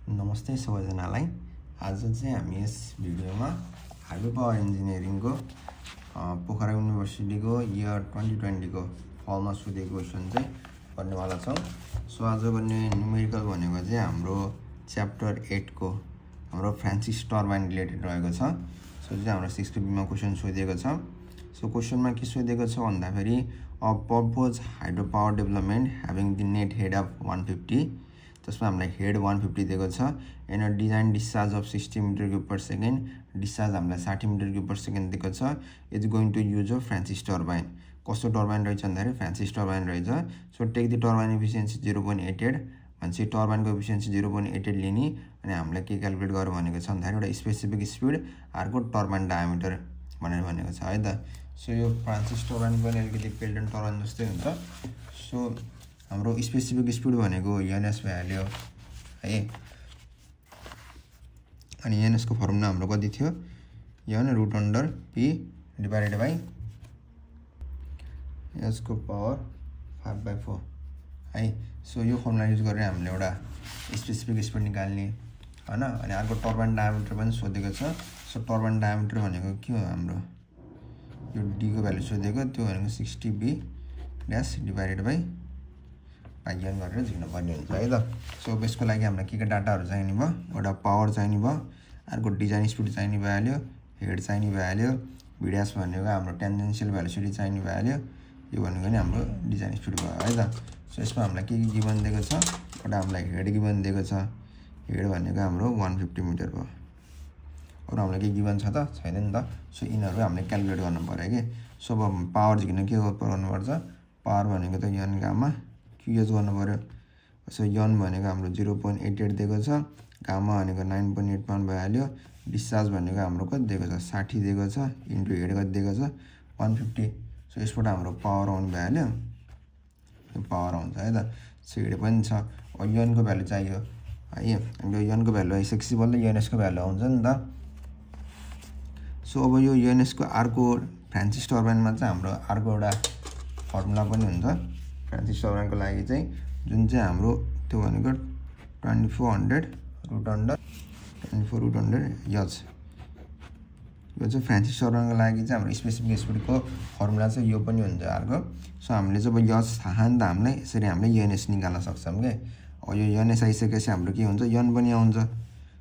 नमस्ते सबैजनालाई। आज चाहिँ हामी यस भिडियोमा हाइड्रो पावर इन्जिनियरिङको पोखरा युनिभर्सिटीको इयर 2020 को फलमा सोधेको क्वेसन चाहिँ गर्नेवाला छौँ। सो आज गर्ने न्युमेरिकल भनेको चाहिँ हाम्रो च्याप्टर 8 को हाम्रो फ्रान्सिस टर्बाइन रिलेटेड रहेको छ। सो चाहिँ हाम्रो 6 को बीमा क्वेसन सोधेको छ। सो क्वेसनमा के सोधेको छ भन्दाखेरि a purpose hydro power development having the net head of 150, त्यसमा हामीलाई हेड 150 दिएको छ। And design discharge of 60 metre cube per second, discharge हामीलाई 60 मिटर क्युब पर सेकेन्ड दिएको छ। It's going to use a Francis turbine. कस्तो turbine रहेछ भन्दाखेरि फ्रान्सिस टर्बाइन रहेछ। So take the turbine efficiency 0.88 भनेपछि टर्बाइनको एफिसियन्सी 0.88 लिने अनि हामीलाई के क्याल्कुलेट गर्नु भनेको छ भन्दाखेरि एउटा स्पेसिफिक स्पिड अर्को टर्बाइन डायमिटर भनेर भनेको छ है त। सो यो फ्रान्सिस टर्बाइन पनि अलिकति पेल्टन टर्बाइन जस्तै हुन्छ। सो हाम्रो स्पेसिफिक स्पिड भनेको एनएस भ्याल्यु है। अनि एनएस को फर्मुला हाम्रो कति थियो, N root under P divided by S को पावर 5/4 है। सो यो फर्मुला युज गरेर हामीले एउटा स्पेसिफिक स्पिड निकाल्ने हैन। अनि अर्को टर्बाइन डायमिटर पनि सोधेको छ। सो टर्बाइन डायमिटर भनेको के हो, हाम्रो यो डी को भ्यालु सोधेको, त्यो भनेको 60b ड्यास डिभाइडेड बाई पाइएन गरेर झिक्न पर्ने हुन्छ है त। सो यसको लागि हामीलाई के डाटाहरू चाहिने भयो, एउटा पावर चाहिने भयो, अर्को डिजाइन स्पिड चाहिने भ्याल्यु, हेड चाहिने भ्याल्यु, भिड्यास भनेको हाम्रो टेन्जेन्सियल भेलोसिटी चाहिने भ्याल्यु, यो भनेको नि हाम्रो डिजाइन स्पिड भयो है त। सो यसमा हामीलाई के गिभन दिएको छ, एउटा हामीलाई हेड गिभन दिएको छ। हेड भनेको हाम्रो 150 मिटर भयो। अरू हामीलाई के गिभन छ त, छैन नि त। सो यिनीहरू हामीले क्याल्कुलेट गर्नु पर्यो कि। सो अब पावर झिक्न के गर्नुपर्छ, पावर भनेको त एन गामा युज गर्नु पर्यो। सो यन भनेको हाम्रो 0.88 दिएको छ, गामा भनेको 9.81 भइहाल्यो, डिस्चार्ज भनेको हाम्रो कति दिएको छ 60 दिएको छ, इन्टु हेड कति दिएको छ 150। सो यसबाट हाम्रो पावर आउने भइहाल्यो, यो पावर आउँछ है त। सो हेड पनि छ। अब यनको भ्यालु चाहियो है। यो यनको भ्यालु आइसकेपछि बल्ल एनएस को भ्यालु आउँछ नि त। सो अब यो एनएस को अर्को फ्रान्सिस टर्बाइनमा चाहिँ हाम्रो अर्को एउटा फर्मुला पनि हुन्छ फ्रान्सिस टर्बाइनको लागि चाहिँ, जुन चाहिँ हाम्रो त्यो भनेको 2400 रुट अन्डर 24 रुट अन्डर यच। यो चाहिँ फ्रान्सिस टर्बाइनको लागि चाहिँ हाम्रो स्पेसिफिक स्पिडको फर्मुला चाहिँ यो पनि हुन्छ अर्को। सो हामीले जब यच थाहा नि त हामीलाई, यसरी हामीले एनएस निकाल्न सक्छौँ के। अब यो एनएस आइसकेपछि हाम्रो के हुन्छ, यन पनि आउँछ।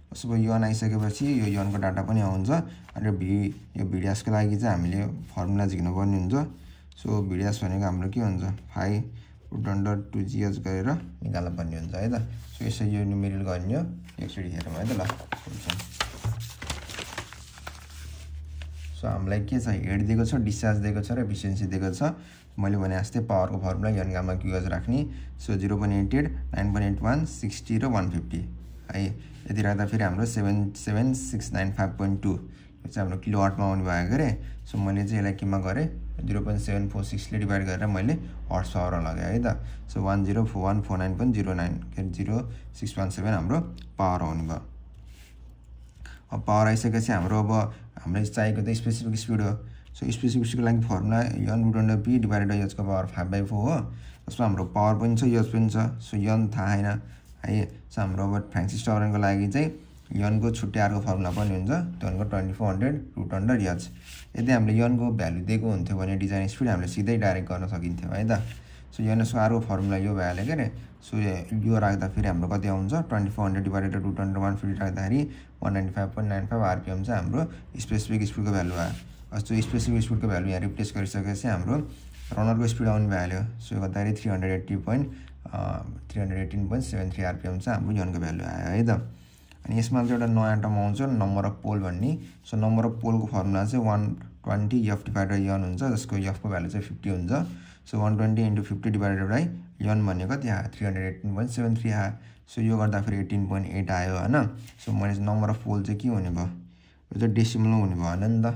उसो भए यन आइसकेपछि यो यनको डाटा पनि आउँछ। अनि यो भिड्यासको लागि चाहिँ हामीले फर्मुला झिक्नु पर्ने हुन्छ। सो भिड्यास भनेको हाम्रो के हुन्छ 5 रुट अन्डर 2gh गरेर निकाल्नु पर्ने हुन्छ है त। सो यसरी यो न्युमेरिकल गर्ने हो, एकचोटि हेरौँ है त ल। सो हामीलाई के छ, हेड दिएको छ, डिस्चार्ज दिएको छ र एफिसियन्सी दिएको छ। मैले भने जस्तै पावरको फर्मुला एन गामा क्युएच राख्ने। सो 0.88 9.81 60 र 150 है। यति राख्दा फेरि हाम्रो 77695.2 यो चाहिँ हाम्रो किलोवाटमा आउने भएको अरे। सो मैले चाहिँ यसलाई केमा गरेँ, 0.746 ले डिभाइड गरेर मैले हर्स पावर लगाएँ है त। सो 104149.09 के 0617 हाम्रो पावर आउने भयो। अब पावर आइसकेपछि हाम्रो अब हामीलाई चाहिएको त स्पेसिफिक स्पिड हो। सो स्पेसिफिक स्पिडको लागि formula N root under P divided by एचको पावर 5/4 हो। जसमा हाम्रो पावर पनि छ, एच पनि छ। सो एन थाहा छैन है। सो हाम्रो अब फ्रान्सिस टर्बाइनको लागि चाहिँ यनको छुट्टै अर्को फर्मुला पनि हुन्छ, त्यो भनेको 2400 रुट अन्डर एच। यदि हामीले यनको भ्यालु दिएको हुन्थ्यो भने डिजाइन स्पिड हामीले सिधै डाइरेक्ट गर्न सकिन्थ्यो है त। सो एनएसको अर्को फर्मुला यो भइहाल्यो के अरे। सो यो राख्दाखेरि हाम्रो कति आउँछ, 2400 डिभाइडेड रुट अन्डर 150 राख्दाखेरि 195.95 आरपिएम चाहिँ हाम्रो स्पेसिफिक स्पिडको भ्यालु आयो। त्यो स्पेसिफिक स्पिडको भ्यालु यहाँ रिप्लेस गरिसकेपछि हाम्रो रनरको स्पिड आउने भइहाल्यो। सो गर्दाखेरि 318.73 आरपिएम चाहिँ हाम्रो यनको भ्यालु आयो है त। अनि यसमा चाहिँ एउटा नयाँ टर्म आउँछ नम्बर अफ पोल भन्ने। सो नम्बर अफ पोलको फर्मुला चाहिँ 120 एफ डिभाइडेड यन हुन्छ, जसको एफको भ्यालु चाहिँ 50 हुन्छ। सो 120 इन्टु 50 डिभाइडेड बाई यन भनेको त्यहाँ 318.73 आयो। सो यो गर्दाखेरि 18.8 आयो होइन। सो मैले नम्बर अफ पोल चाहिँ के हुने भयो, यो चाहिँ डेसिमलमा हुने भयो होइन नि त।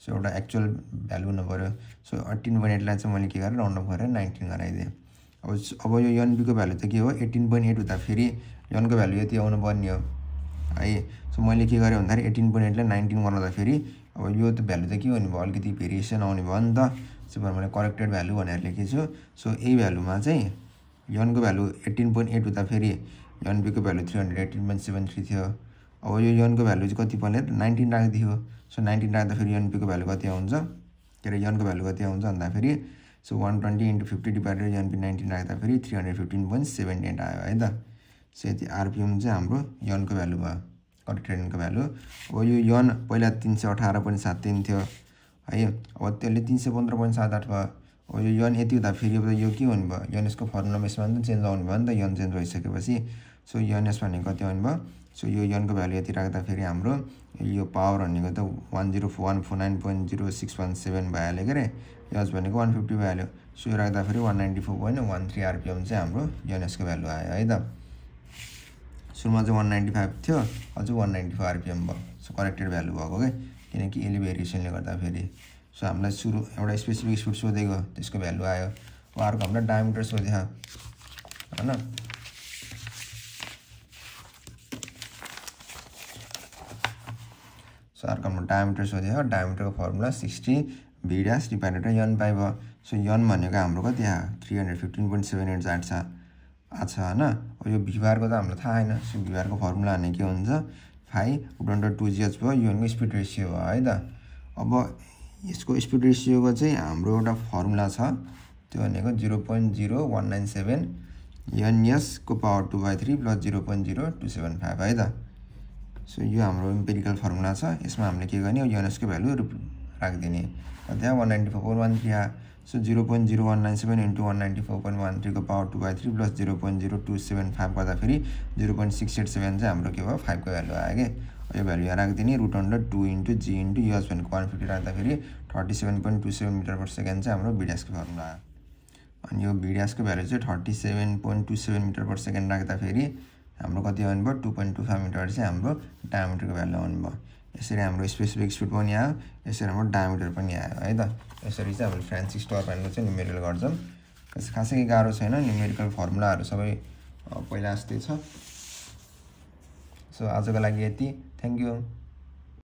सो एउटा एक्चुअल भ्यालु हुनु पऱ्यो। सो 18.8लाई चाहिँ मैले के गरेँ, राउन्ड अफ गरेर 19 गराइदिएँ। अब यो एनबीको भ्यालु चाहिँ के हो, 18.8 हुँदाखेरि यनको भ्यालु यति आउनु पर्ने हो है। सो मैले के गरेँ भन्दाखेरि 18.8लाई 19 बनाउँदाखेरि अब यो त भ्यालु चाहिँ के हुने भयो, अलिकति भेरिएसन आउने भयो नि त। सो मैले करेक्टेड भ्यालु भनेर लेखेछु। सो यही भ्यालुमा चाहिँ यनको भ्यालु 18.8 हुँदाखेरि एनपीको भ्यालु 318.73 थियो। अब यो यनको भ्यालु चाहिँ कति पर्ने 19 राखिदियो। सो 19 राख्दाखेरि एनपीको भ्यालु कति आउँछ के अरे यनको भ्यालु कति आउँछ भन्दाखेरि सो 120 × 50 डिभाइडेड एनपी 19 राख्दाखेरि 315.78 आयो है त। सो यति आरपीएम चाहिँ हाम्रो यनको भ्यालु भयो करेक्ट ट्रेनिङको भ्यालु। अब यो यन पहिला 318.73 थियो है, अब त्यसले 315.78 भयो। अब यो यन यति हुँदा फेरि अब यो के हुने भयो यन यसको फर्मुलामा यसमा पनि चेन्ज आउने भयो नि त यन चेन्ज भइसकेपछि। सो यन एस भनेको कति आउने भयो सो यो यनको भ्यालु यति राख्दाखेरि हाम्रो यो पावर भनेको त 10149.0617 भइहाल्यो के अरे, यस भनेको 150 भइहाल्यो। सो यो राख्दाखेरि 194.13 आरपीएम चाहिँ हाम्रो यनएसको भ्यालु आयो है त। सुरुमा चाहिँ 195 थियो अझ 194 आरपीएम भयो। सो करेक्टेड भ्यालु भएको के किनकि यसले भेरिएसनले गर्दाखेरि। सो हामीलाई सुरु एउटा स्पेसिफिक स्पिड सोधेको त्यसको भ्यालु आयो। अब अर्को हामीलाई डायमिटर सोध्यो हैन। सो अर्को हाम्रो डायमिटर सोध्यो। डायमिटरको formula 60 v dash divided n pi भयो। सो n भनेको हाम्रो कति आयो 315.78 आछ हैन। अब यो v बारको त हामीलाई थाहा छैन। सो v बारको फर्मुला भने के हुन्छ 5/2gh भयो यनको स्पिड रेशियो भयो है त। अब यसको स्पिड रेशियोको चाहिँ हाम्रो एउटा फर्मुला छ त्यो भनेको 0.0197 ns को पावर 2/3 प्लस 0.0275 है त। सो यो हाम्रो इम्पेरिकल फर्मुला छ। यसमा हामीले के गर्ने ns को भ्यालु राखिदिने त्यहाँ 194.13 आयो। सो 0.0197 × 194.13 को पावर 2/3 प्लस 0.0275 गर्दाखेरि 0.687 चाहिँ हाम्रो के भयो 5 को भ्यालु आयो के। यो भ्यालु यहाँ राखिदिने √2 × g × यस भनेको 150 राख्दाखेरि 37.27 मिटर पर सेकेन्ड चाहिँ हाम्रो v डैशको फर्मुला आयो। अनि यो v डैशको भ्यालु चाहिँ 37.27 मिटर पर सेकेन्ड राख्दाखेरि हाम्रो कति आउने भयो 2.25 मिटर चाहिँ हाम्रो डायमिटरको भ्यालु आउने भयो। यसरी हाम्रो स्पेसिफिक स्पिड पनि आयो, यसरी हाम्रो डायमिटर पनि आयो है त। यसरी चाहिँ हामीले फ्रान्सिस टर्बाइनको चाहिँ न्युमेरिकल गर्छौँ। खासै गाह्रो छैन, न्युमेरिकल फर्मुलाहरू सबै पहिला जस्तै छ। सो आजको लागि यति, थ्याङ्क यू।